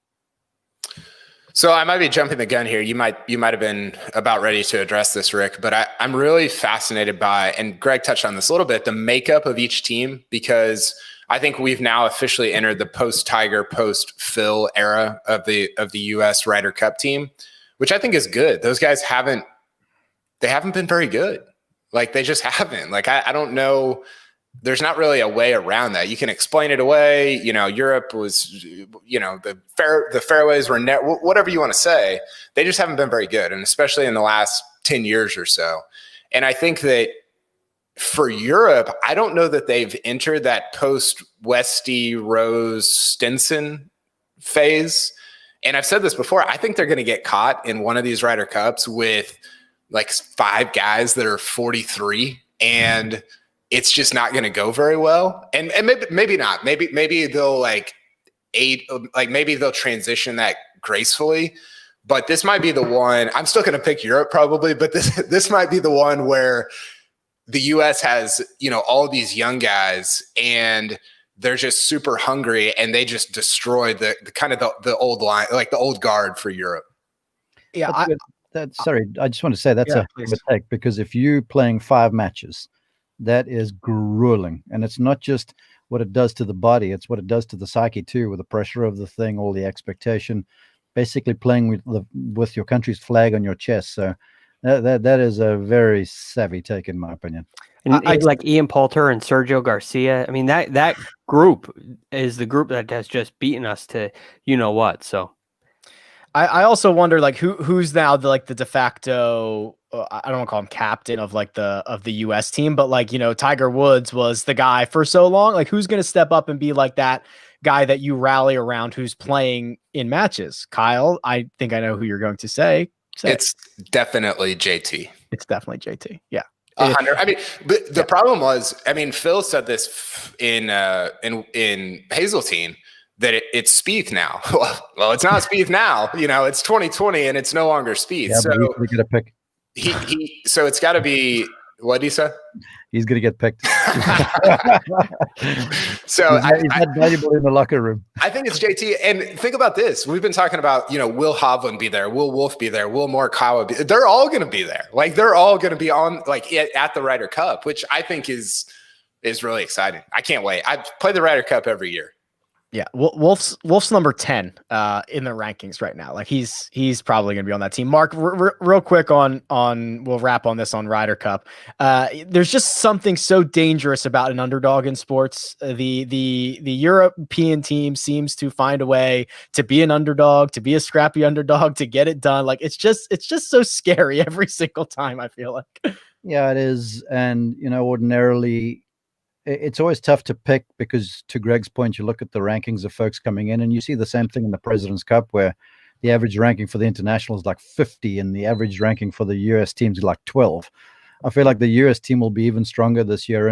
So I might be jumping the gun here. You might have been about ready to address this, Rick, but I'm really fascinated by, and Greg touched on this a little bit, the makeup of each team, because I think we've now officially entered the post-Tiger, post-Phil era of the U.S. Ryder Cup team, which I think is good. Those guys haven't been very good. Like, they just haven't. Like, I don't know. There's not really a way around that. You can explain it away. Europe was, the fairways were net, whatever you want to say. They just haven't been very good, and especially in the last 10 years or so. And I think that for Europe, I don't know that they've entered that post-Westy, Rose, Stinson phase. And I've said this before. I think they're going to get caught in one of these Ryder Cups with like 5 guys that are 43, and it's just not going to go very well. And maybe not. Maybe they'll maybe they'll transition that gracefully. But this might be the one. I'm still going to pick Europe probably, but this might be the one where the U.S. has, all these young guys, and they're just super hungry, and they just destroy the kind of the old line, like the old guard for Europe. Yeah. Sorry, I just want to say that's a mistake, because if you're playing 5 matches, that is grueling. And it's not just what it does to the body, it's what it does to the psyche too, with the pressure of the thing, all the expectation, basically playing with your country's flag on your chest. So that is a very savvy take, in my opinion. And like Ian Poulter and Sergio Garcia. I mean, that group is the group that has just beaten us to what. So I also wonder like who's now the de facto, I don't want to call him captain of the US team, but Tiger Woods was the guy for so long. Like, who's going to step up and be like that guy that you rally around who's playing in matches? Kyle, I think I know who you're going to say. It's definitely JT. It's definitely JT. Yeah. 100. I mean, but the problem was, Phil said this in Hazeltine, that it's Spieth now. Well, it's not Spieth now. It's 2020 and it's no longer Spieth. Yeah, so we get a pick. So it's got to be. What did he say? He's going to get picked. So he's not valuable in the locker room. I think it's JT. And think about this. We've been talking about, will Hovland be there? Will Wolf be there? Will Morikawa be there? They're all going to be there. Like, they're all going to be on at the Ryder Cup, which I think is really exciting. I can't wait. I play the Ryder Cup every year. Yeah, Wolf's number 10 in the rankings right now. Like, he's probably going to be on that team. Mark, real quick on we'll wrap on this on Ryder Cup. There's just something so dangerous about an underdog in sports. The European team seems to find a way to be an underdog, to be a scrappy underdog, to get it done. Like, it's just so scary every single time, I feel like. Yeah, it is. And ordinarily, it's always tough to pick because, to Greg's point, you look at the rankings of folks coming in and you see the same thing in the President's Cup, where the average ranking for the international is like 50 and the average ranking for the US teams is like 12. I feel like the US team will be even stronger this year.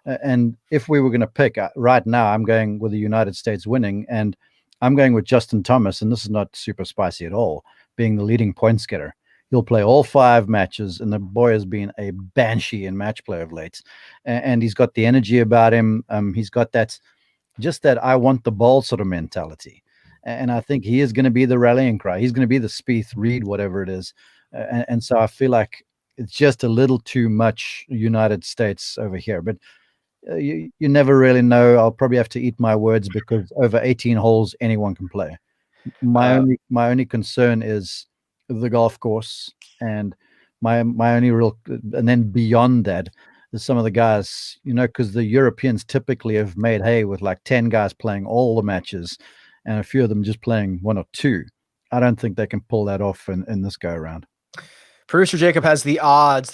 And if we were going to pick right now, I'm going with the United States winning, and I'm going with Justin Thomas. And this is not super spicy at all, being the leading points getter. He'll play all 5 matches, and the boy has been a banshee in match play of late. And he's got the energy about him. He's got that I want the ball sort of mentality. And I think he is going to be the rallying cry. He's going to be the Spieth, Reed, whatever it is. And so I feel like it's just a little too much United States over here. But you never really know. I'll probably have to eat my words because over 18 holes, anyone can play. My only concern is the golf course, and my only real, and then beyond that is some of the guys, because the Europeans typically have made hay with like 10 guys playing all the matches and a few of them just playing 1 or 2. I don't think they can pull that off in this go around. Producer Jacob has the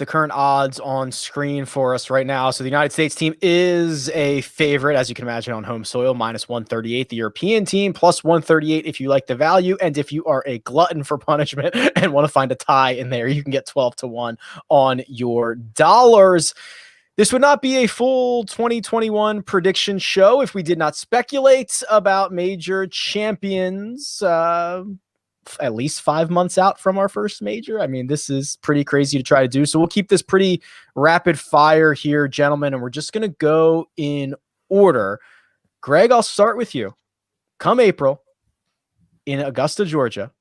current odds on screen for us right now. So the United States team is a favorite, as you can imagine, on home soil, -138. The European team +138 if you like the value. And if you are a glutton for punishment and want to find a tie in there, you can get 12-1 on your dollars. This would not be a full 2021 prediction show if we did not speculate about major champions at least 5 months out from our first major. I mean, this is pretty crazy to try to do. So we'll keep this pretty rapid fire here, gentlemen, and we're just going to go in order. Greg, I'll start with you. Come April in Augusta, Georgia,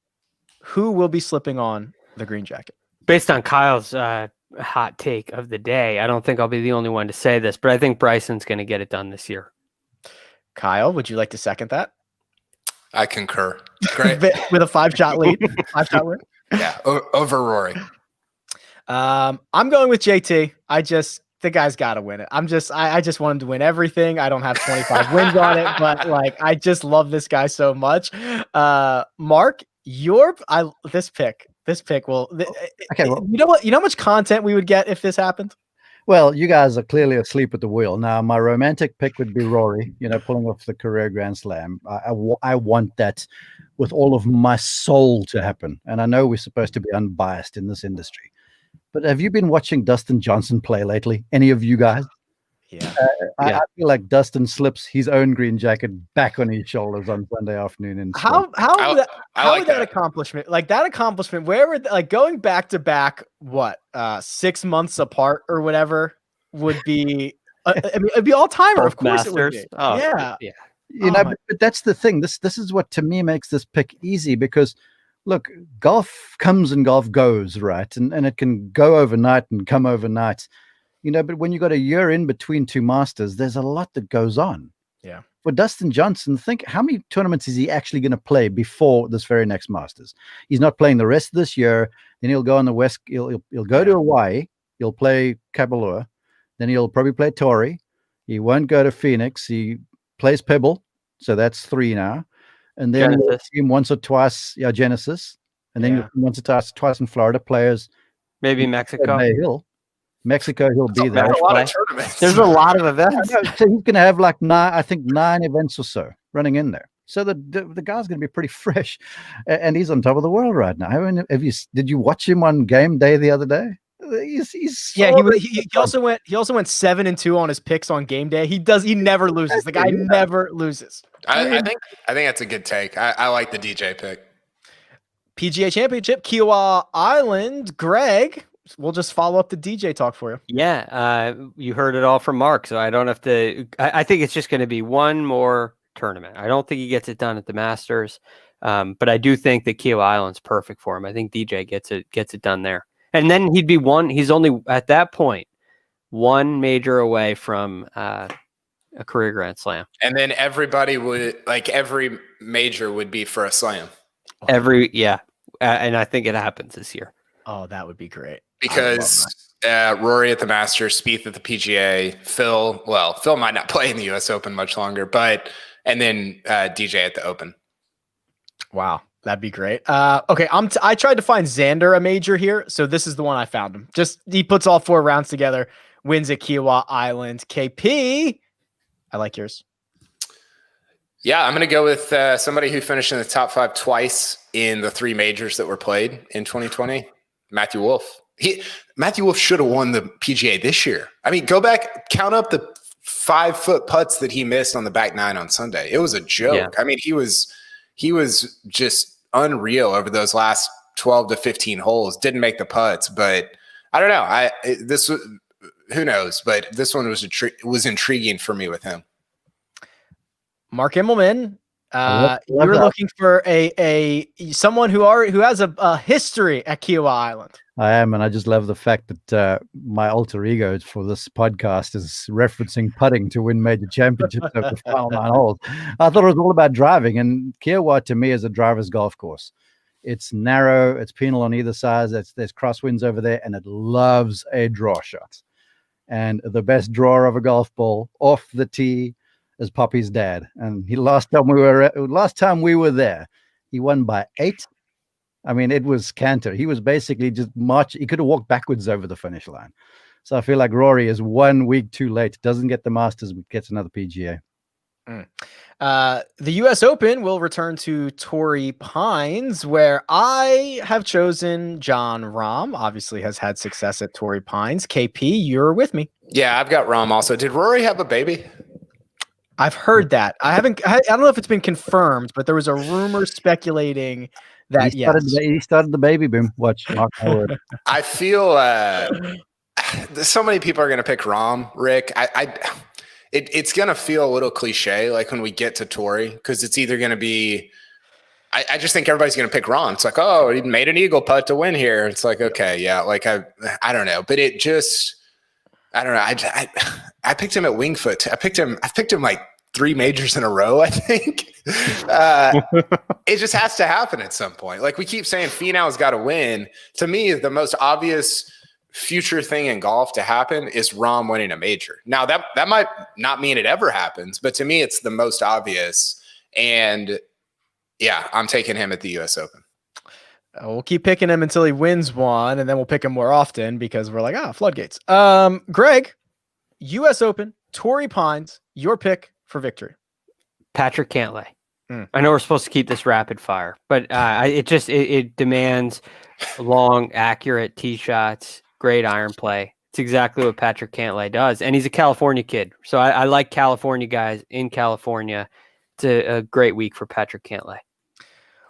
who will be slipping on the green jacket? Based on Kyle's hot take of the day, I don't think I'll be the only one to say this, but I think Bryson's going to get it done this year. Kyle, would you like to second that? I concur. Great. With a 5-shot lead. 5-shot win? Yeah, over Rory. I'm going with JT. The guy's got to win it. I just want him to win everything. I don't have 25 wins on it, but I just love this guy so much. Mark, this pick will. Okay, well, you know what? You know how much content we would get if this happened? Well, you guys are clearly asleep at the wheel. Now, my romantic pick would be Rory, pulling off the career Grand Slam. I want that with all of my soul to happen. And I know we're supposed to be unbiased in this industry. But have you been watching Dustin Johnson play lately? Any of you guys? Yeah. I feel like Dustin slips his own green jacket back on his shoulders on Sunday afternoon. How would that accomplishment, where going back to back, 6 months apart or whatever would be, it'd be all timer. Of course it would be. Oh, yeah. But that's the thing. This is what to me makes this pick easy, because look, golf comes and golf goes, right? And it can go overnight and come overnight. But when you got a year in between 2 Masters, there's a lot that goes on. Yeah. For Dustin Johnson, think how many tournaments is he actually going to play before this very next Masters? He's not playing the rest of this year. Then he'll go on the West. He'll go to Hawaii. He'll play Kapalua. Then he'll probably play Torrey. He won't go to Phoenix. He plays Pebble, so that's 3 now. And then we'll see him once or twice, Genesis. And then once or twice in Florida. Players, maybe Mexico. Bay Hill. Mexico, he'll be there. A lot of tournaments. There's a lot of events. So he's going to have like 9 events or so running in there. So the guy's going to be pretty fresh, and he's on top of the world right now. Did you watch him on game day the other day? He also went 7-2 on his picks on game day. He never loses. The guy never loses. I think that's a good take. I like the DJ pick. PGA Championship, Kiowa Island. Greg, we'll just follow up the DJ talk for you. Yeah, you heard it all from Mark, so I don't have to. I think it's just going to be one more tournament. I don't think he gets it done at the Masters, but I do think that Kiowa Island's perfect for him. I think DJ gets it done there, and then he'd be one. He's only at that point one major away from a career Grand Slam, and then every major would be for a slam. And I think it happens this year. Oh, that would be great. Because Rory at the Masters, Spieth at the PGA, Phil might not play in the U.S. Open much longer, and then DJ at the Open. Wow, that'd be great. Okay, I tried to find Xander a major here, so this is the one I found him. He puts all 4 rounds together, wins at Kiowa Island. KP, I like yours. Yeah, I'm going to go with somebody who finished in the top 5 twice in the 3 majors that were played in 2020, Matthew Wolff. Matthew Wolff should have won the PGA this year. I mean, go back, count up the 5-foot putts that he missed on the back 9 on Sunday. It was a joke. Yeah. I mean, he was just unreal over those last 12 to 15 holes. Didn't make the putts, but I don't know. Who knows? But this one was intriguing for me with him. Mark Immelman, you're looking for someone who has a history at Kiowa Island. I am, and I just love the fact that my alter ego for this podcast is referencing putting to win major championships over the final 9 holes. I thought it was all about driving, and Kiowa to me is a driver's golf course. It's narrow, it's penal on either side, there's crosswinds over there, and it loves a draw shot. And the best drawer of a golf ball off the tee is Poppy's dad. And last time we were there, he won by 8. I mean, it was canter. He was basically just he could have walked backwards over the finish line. So I feel like Rory is 1 week too late. Doesn't get the Masters, but gets another PGA. The U.S. Open will return to Torrey Pines, where I have chosen Jon Rahm. Obviously has had success at Torrey Pines. KP, you're with me. Yeah, I've got Rahm also. Did Rory have a baby? I've heard that. I don't know if it's been confirmed, but there was a rumor speculating that he started the baby boom. Watch. I feel so many people are going to pick Rahm, Rick. It's going to feel a little cliche, like when we get to Torrey, because it's either going to be. I just think everybody's going to pick Rahm. It's like, oh, he made an eagle putt to win here. It's like, okay, yeah, like I don't know, but it just. I don't know. I picked him at Wingfoot. I picked him like 3 majors in a row, I think. It just has to happen at some point. Like we keep saying, Finau's got to win. To me, the most obvious future thing in golf to happen is Rahm winning a major. Now that might not mean it ever happens, but to me, it's the most obvious. And yeah, I'm taking him at the U.S. Open. We'll keep picking him until he wins one, and then we'll pick him more often because we're like, floodgates. Greg, U.S. Open, Torrey Pines, your pick for victory. Patrick Cantlay. I know we're supposed to keep this rapid fire, but it demands long, accurate tee shots, great iron play. It's exactly what Patrick Cantlay does, and he's a California kid, so I like California guys in California. It's a great week for Patrick Cantlay.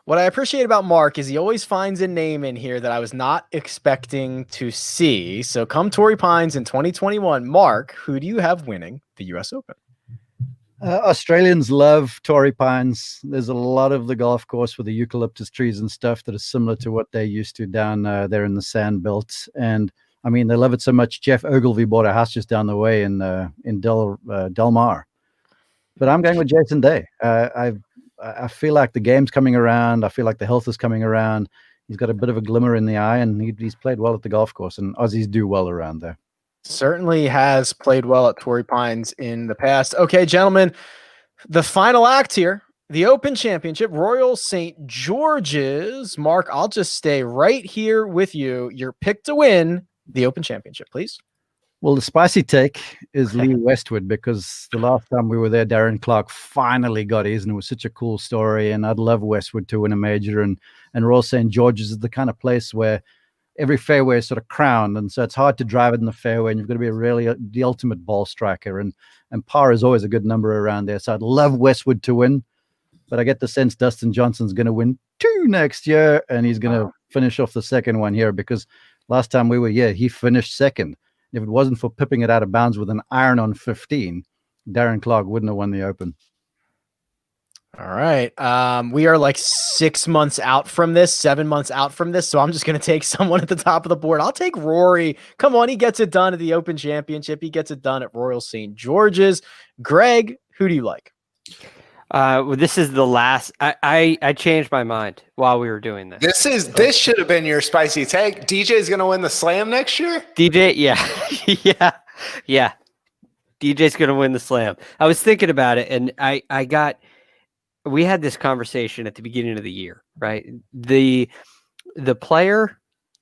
What I appreciate about Mark is he always finds a name in here that I was not expecting to see. So come Torrey Pines in 2021, Mark, who do you have winning the U.S. Open? Australians love Torrey Pines. There's a lot of the golf course with the eucalyptus trees and stuff that is similar to what they're used to down there in the sand belt. And I mean, they love it so much. Jeff Ogilvy bought a house just down the way in Del Mar. But I'm going with Jason Day. I feel like the game's coming around. I feel like the health is coming around. He's got a bit of a glimmer in the eye, and he's played well at the golf course, and Aussies do well around there. Certainly has played well at Torrey Pines in the past. Okay, gentlemen, the final act here, the Open Championship, Royal St. George's. Mark, I'll just stay right here with you. Your pick to win the Open Championship, please. Well, the spicy take is Lee Westwood, because the last time we were there, Darren Clark finally got his, and it was such a cool story. And I'd love Westwood to win a major. And Royal St. George's is the kind of place where every fairway is sort of crowned, and so it's hard to drive it in the fairway, and you've got to be the ultimate ball striker. And par is always a good number around there. So I'd love Westwood to win, but I get the sense Dustin Johnson's going to win 2 next year, and he's going to finish off the second one here, because last time we were here, he finished second. If it wasn't for pipping it out of bounds with an iron on 15, Darren Clark wouldn't have won the Open. All right. We are like 6 months out from this, 7 months out from this. So I'm just going to take someone at the top of the board. I'll take Rory. Come on. He gets it done at the Open Championship. He gets it done at Royal St. George's. Greg, who do you like? Well, this is the last. I changed my mind while we were doing this. This should have been your spicy take. DJ's going to win the Slam next year? DJ, yeah. DJ's going to win the Slam. I was thinking about it, and we had this conversation at the beginning of the year, right? The player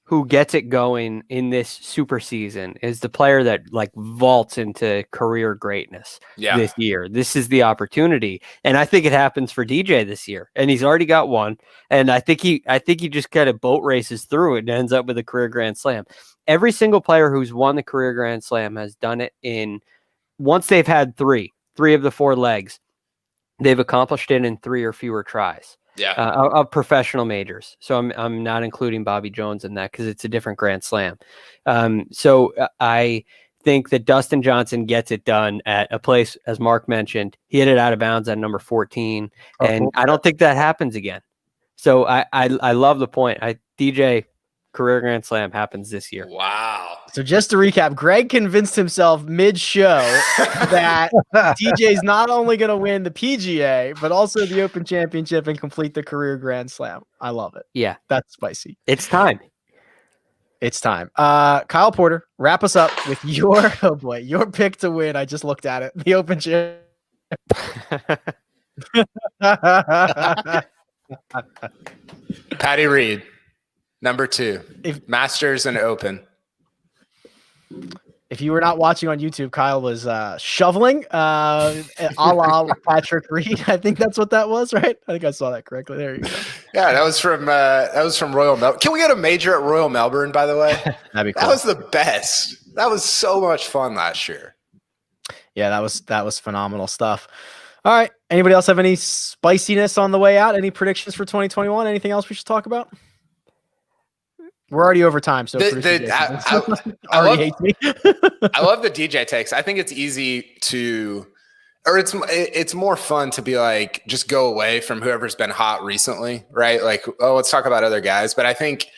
who gets it going in this super season is the player that like vaults into career greatness this year. This is the opportunity. And I think it happens for DJ this year. And he's already got one. And I think he just kind of boat races through it and ends up with a career Grand Slam. Every single player who's won the career Grand Slam has done it once they've had three of the 4 legs, they've accomplished it in 3 or fewer tries. Of professional majors. So I'm not including Bobby Jones in that because it's a different Grand Slam. So I think that Dustin Johnson gets it done at a place, as Mark mentioned, he hit it out of bounds at number 14. And I don't think that happens again. So I love the point. DJ career Grand Slam happens this year. Wow. So just to recap, Greg convinced himself mid-show that DJ's not only going to win the PGA, but also the Open Championship and complete the career Grand Slam. I love it. Yeah. That's spicy. It's time. It's time. Kyle Porter, wrap us up with your pick to win. I just looked at it. The Open Championship. Patty Reed, number 2. Masters and Open. If you were not watching on YouTube, Kyle was shoveling a la Patrick Reed. I think that's what that was, right? I think I saw that correctly. There you go. Yeah, that was from Royal Melbourne. Can we get a major at Royal Melbourne, by the way? That'd be cool. That was the best. That was so much fun last year. Yeah, that was phenomenal stuff. All right. Anybody else have any spiciness on the way out? Any predictions for 2021? Anything else we should talk about? We're already over time, so I already hates me. I love the DJ takes. I think it's easy to, or it's more fun to be like, just go away from whoever's been hot recently, right? Like, let's talk about other guys. But I think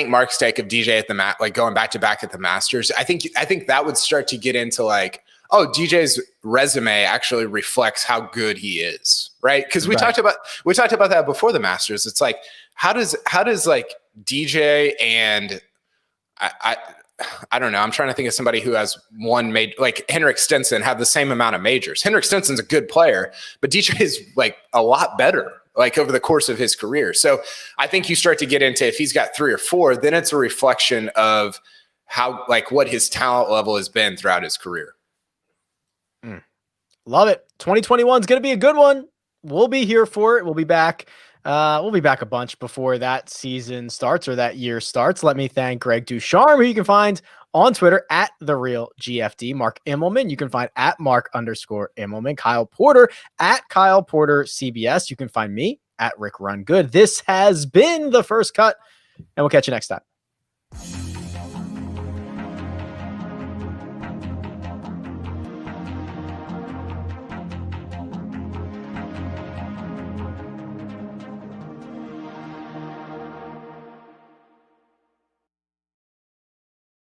Mark's take of DJ at the mat, like going back to back at the Masters, I think that would start to get into like, DJ's resume actually reflects how good he is, right? Because we talked about that before the Masters. It's like, how does like DJ and I don't know. I'm trying to think of somebody who has one major, like Henrik Stenson, have the same amount of majors. Henrik Stenson's a good player, but DJ is like a lot better, like over the course of his career. So I think you start to get into, if he's got 3 or 4, then it's a reflection of how, like, what his talent level has been throughout his career. Love it. 2021 is going to be a good one. We'll be here for it. We'll be back. We'll be back a bunch before that season starts or that year starts. Let me thank Greg Ducharme, who you can find on Twitter at @TheRealGFD. Mark Immelman, you can find at Mark_Immelman. Kyle Porter at Kyle Porter CBS. You can find me at Rick Run Good. This has been The First Cut, and we'll catch you next time.